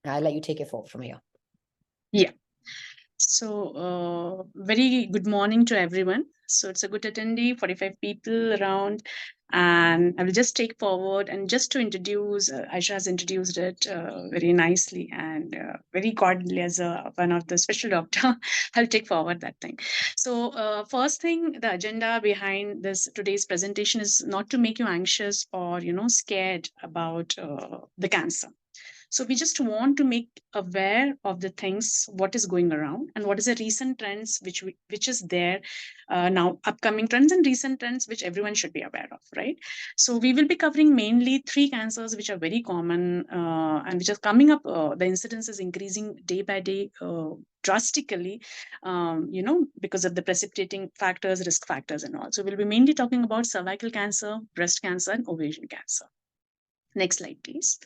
I'll let you take it forward from here. Yeah. So, very good morning to everyone. So, it's a good attendee, 45 people around. And I will just take forward and just to introduce, Aisha has introduced it very nicely and very cordially as one of the special doctor. I'll take forward that thing. So, first thing, the agenda behind this today's presentation is not to make you anxious or, scared about the cancer. So we just want to make aware of the things what is going around and what is the recent trends which is there now, upcoming trends and recent trends which everyone should be aware of, right? So we will be covering mainly three cancers which are very common and which are coming up. The incidence is increasing day by day. Drastically, because of the precipitating factors, risk factors, and all. So, we'll be mainly talking about cervical cancer, breast cancer, and ovarian cancer. Next slide, please.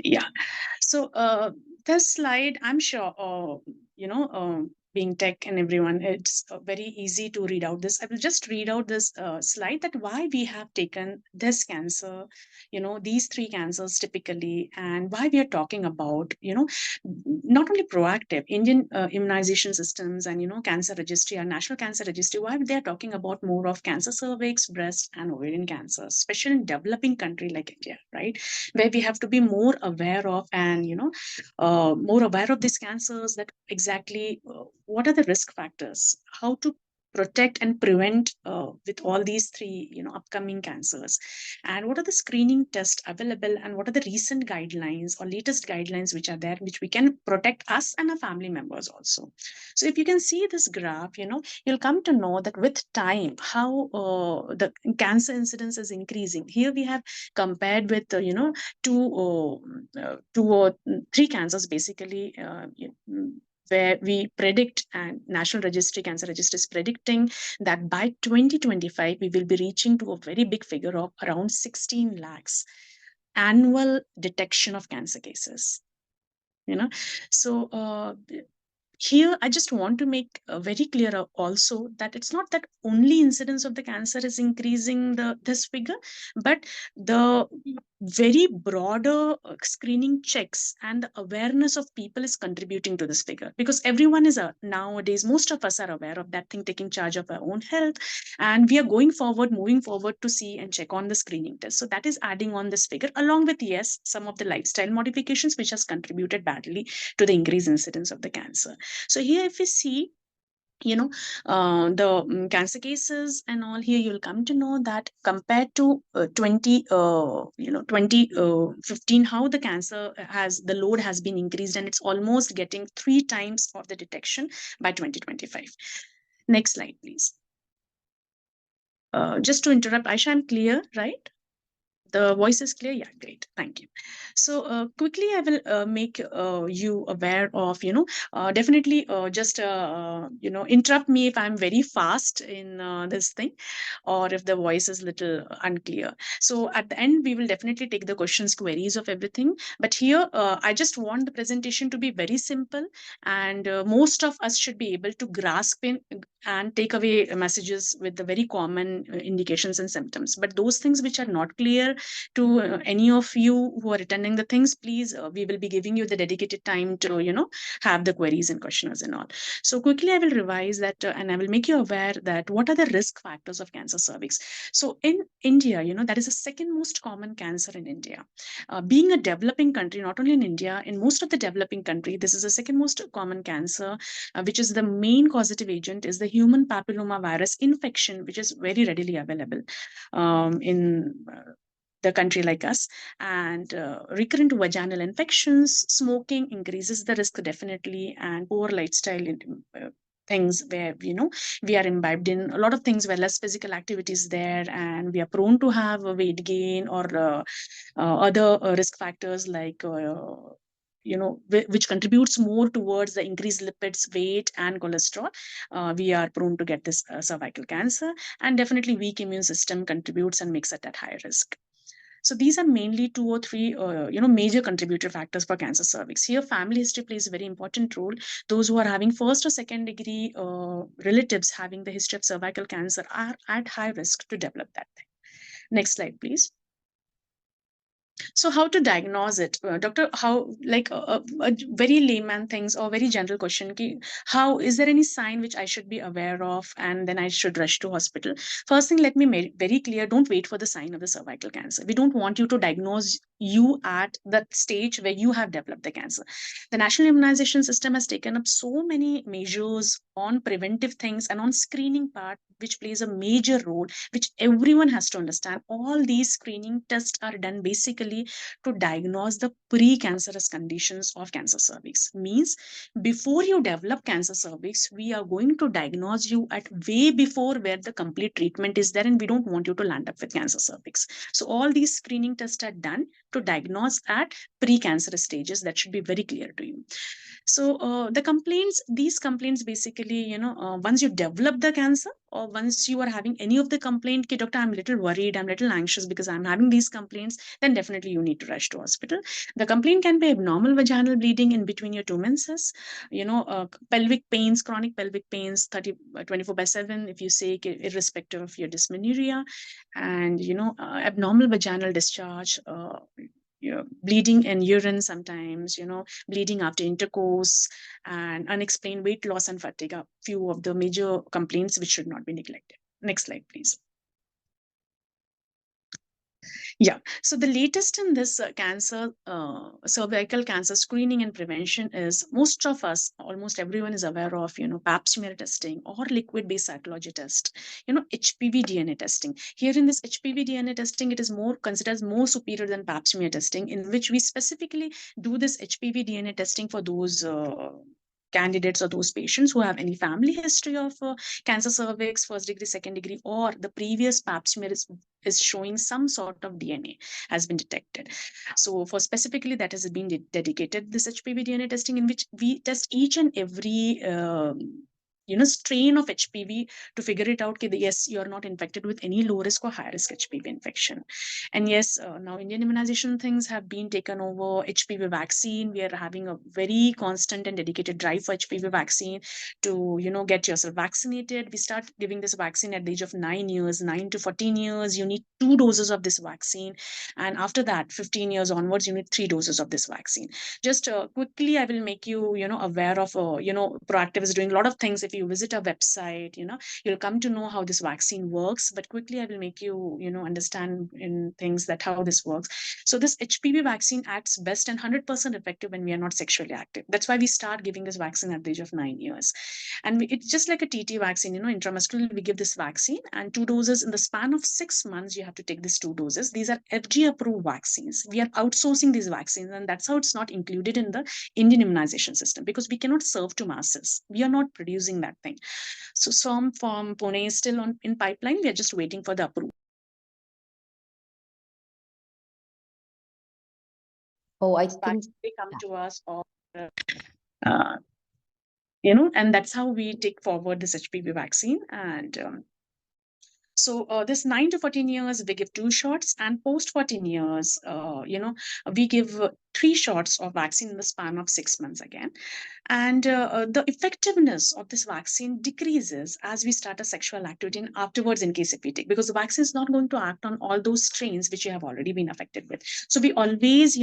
Yeah. So this slide, I'm sure, being tech and everyone, it's very easy to read out this. I will just read out this slide that why we have taken this cancer, these three cancers typically, and why we are talking about, not only proactive Indian immunization systems and, cancer registry, our national cancer registry, why they are talking about more of cancer cervix, breast, and ovarian cancer, especially in developing country like India, right? Where we have to be more aware of and more aware of these cancers, that exactly what are the risk factors, how to protect and prevent with all these three upcoming cancers, and what are the screening tests available, and what are the recent guidelines or latest guidelines which are there, which we can protect us and our family members also. So if you can see this graph, you'll come to know that with time how the cancer incidence is increasing. Here we have compared with two or three cancers basically, where we predict, and national registry cancer registry is predicting that by 2025 we will be reaching to a very big figure of around 16 lakhs annual detection of cancer cases. So here I just want to make very clear also that it's not that only incidence of the cancer is increasing this figure, but the very broader screening checks and the awareness of people is contributing to this figure, because everyone is nowadays, most of us are aware of that thing, taking charge of our own health, and we are moving forward to see and check on the screening test. So that is adding on this figure, along with, yes, some of the lifestyle modifications which has contributed badly to the increased incidence of the cancer. So here if we see, the cancer cases and all, here you'll come to know that compared to 2015, how the cancer has, the load has been increased, and it's almost getting 3 times of the detection by 2025. Next slide, please. Just to interrupt, Aisha, I'm clear, right? The voice is clear? Yeah, great. Thank you. So quickly, I will make you aware of, definitely just, interrupt me if I'm very fast in this thing, or if the voice is little unclear. So at the end, we will definitely take the questions, queries of everything. But here, I just want the presentation to be very simple, and most of us should be able to grasp in and take away messages with the very common indications and symptoms. But those things which are not clear to any of you who are attending the things, please, we will be giving you the dedicated time to have the queries and questionnaires and all. So quickly I will revise that, and I will make you aware that what are the risk factors of cancer cervix. So in India, that is the second most common cancer in India. Being a developing country, not only in India, in most of the developing country, this is the second most common cancer, which is the main causative agent is the human papilloma virus infection, which is very readily available in the country like us. And recurrent vaginal infections, smoking increases the risk definitely, and poor lifestyle things where we are imbibed in a lot of things where less physical activities there, and we are prone to have a weight gain or other risk factors like which contributes more towards the increased lipids, weight, and cholesterol. We are prone to get this cervical cancer, and definitely weak immune system contributes and makes it at high risk. So these are mainly 2 or 3, major contributor factors for cancer cervix. Here, family history plays a very important role. Those who are having first or second degree relatives having the history of cervical cancer are at high risk to develop that thing. Next slide, please. So how to diagnose it, doctor? How, like a very layman things or very general question, ki, how is there any sign which I should be aware of and then I should rush to hospital? First thing, let me make very clear: don't wait for the sign of the cervical cancer. We don't want you to diagnose you at that stage where you have developed the cancer. The national immunization system has taken up so many measures on preventive things and on screening part, which plays a major role, which everyone has to understand. All these screening tests are done basically to diagnose the precancerous conditions of cancer cervix. Means before you develop cancer cervix, we are going to diagnose you at way before where the complete treatment is there, and we don't want you to land up with cancer cervix. So all these screening tests are done to diagnose at precancerous stages. That should be very clear to you. So the complaints, these complaints basically, once you develop the cancer or once you are having any of the complaint, okay, doctor, I'm little worried, I'm little anxious because I'm having these complaints, then definitely you need to rush to hospital. The complaint can be abnormal vaginal bleeding in between your two menses, pelvic pains, chronic pelvic pains, 24 by 7, if you say, irrespective of your dysmenorrhea, and, abnormal vaginal discharge, bleeding in urine sometimes, bleeding after intercourse, and unexplained weight loss and fatigue are few of the major complaints which should not be neglected. Next slide, please. Yeah. So the latest in this cervical cancer screening and prevention is, most of us, almost everyone is aware of, pap smear testing or liquid-based cytology test, HPV DNA testing. Here in this HPV DNA testing, it is more considered as more superior than pap smear testing, in which we specifically do this HPV DNA testing for those candidates or those patients who have any family history of cancer cervix, first degree, second degree, or the previous pap smear is showing some sort of DNA has been detected. So for specifically that has been dedicated this HPV DNA testing, in which we test each and every strain of HPV to figure it out. Yes, you are not infected with any low risk or high risk HPV infection. And yes, now Indian immunization things have been taken over. HPV vaccine, we are having a very constant and dedicated drive for HPV vaccine to, get yourself vaccinated. We start giving this vaccine at the age of 9 years, 9 to 14 years. You need 2 doses of this vaccine. And after that, 15 years onwards, you need 3 doses of this vaccine. Just quickly, I will make you, aware of, Proactive is doing a lot of things. If you visit our website, you'll come to know how this vaccine works. But quickly, I will make you, understand in things that how this works. So this HPV vaccine acts best and 100% effective when we are not sexually active. That's why we start giving this vaccine at the age of 9 years. And it's just like a TT vaccine, intramuscular, we give this vaccine and 2 doses in the span of 6 months. You have to take these 2 doses. These are FDA approved vaccines. We are outsourcing these vaccines, and that's how it's not included in the Indian immunization system, because we cannot serve to masses. We are not producing that thing. So some from Pune is still in pipeline. We are just waiting for the approval. Oh, I think they come to us, or and that's how we take forward this HPV vaccine. And so this 9 to 14 years, we give 2 shots, and post 14 years, we give 3 shots of vaccine in the span of 6 months again. And the effectiveness of this vaccine decreases as we start a sexual activity and afterwards, in case if we take, because the vaccine is not going to act on all those strains which you have already been affected with. So we always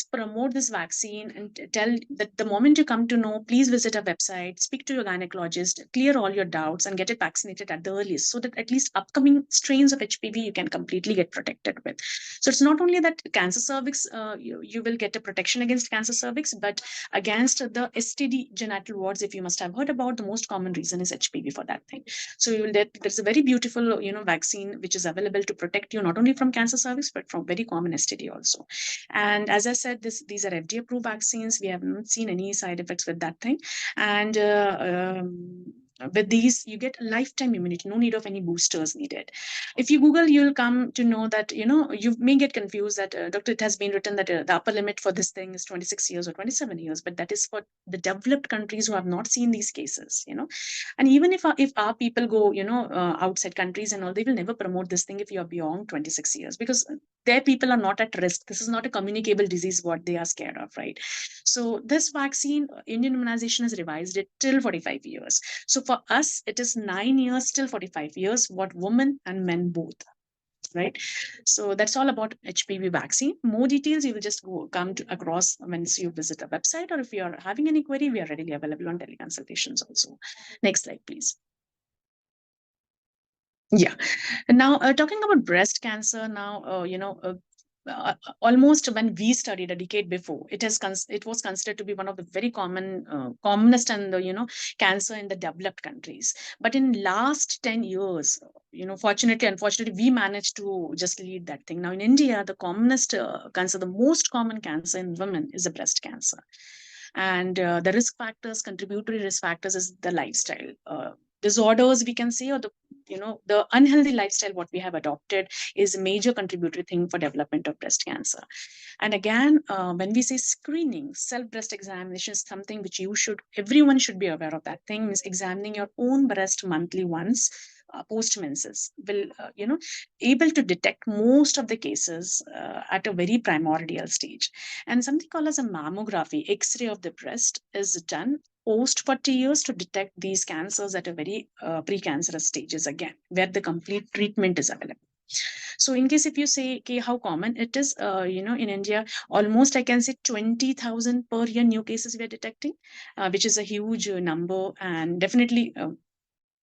promote this vaccine and tell that the moment you come to know, please visit our website, speak to your gynecologist, clear all your doubts, and get it vaccinated at the earliest, so that at least upcoming strains of HPV you can completely get protected with. So it's not only that cancer cervix, you will get a protection against cancer cervix, but against the STD genital warts, if you must have heard about, the most common reason is HPV for that thing. So you will get, there's a very beautiful, vaccine which is available to protect you not only from cancer cervix, but from very common STD also. And as I said, these are FDA approved vaccines. We have not seen any side effects with that thing. And with these, you get lifetime immunity, no need of any boosters needed. If you Google, you'll come to know that, you may get confused that, doctor, it has been written that the upper limit for this thing is 26 years or 27 years, but that is for the developed countries who have not seen these cases, And even if our people go, outside countries and all, they will never promote this thing if you're beyond 26 years, because their people are not at risk. This is not a communicable disease, what they are scared of, right? So this vaccine, Indian immunization has revised it till 45 years. So for us, it is 9 years till 45 years, what women and men both. right? So that's all about HPV vaccine. More details you will just come across once you visit our website, or if you are having any query, we are readily available on teleconsultations also. Next slide, please. Yeah. Now, talking about breast cancer, now, almost when we studied a decade before, it was considered to be one of the very commonest and the cancer in the developed countries. But in last 10 years, fortunately, unfortunately, we managed to just lead that thing. Now in India, the commonest cancer, the most common cancer in women is the breast cancer, and the risk factors, contributory risk factors, is the lifestyle. Disorders, we can say, or the unhealthy lifestyle what we have adopted is a major contributory thing for development of breast cancer. And again, when we say screening, self breast examination is something which everyone should be aware of. That thing is examining your own breast monthly once. Post menses will able to detect most of the cases at a very primordial stage. And something called as a mammography, x-ray of the breast, is done post 40 years to detect these cancers at a very precancerous stages again, where the complete treatment is available. So in case if you say, okay, how common it is, in India, almost I can say 20,000 per year new cases we are detecting, which is a huge number. And definitely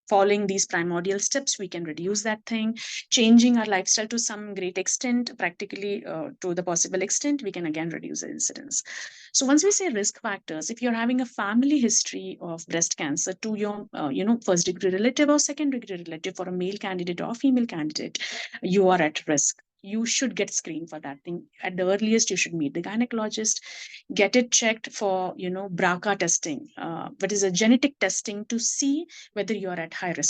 following these primordial steps, we can reduce that thing. Changing our lifestyle to some great extent, practically to the possible extent, we can again reduce the incidence. So once we say risk factors, if you're having a family history of breast cancer to your first degree relative or second degree relative, for a male candidate or female candidate, you are at risk. You should get screened for that thing. At the earliest, you should meet the gynecologist, get it checked for BRCA testing, what is a genetic testing to see whether you are at high risk.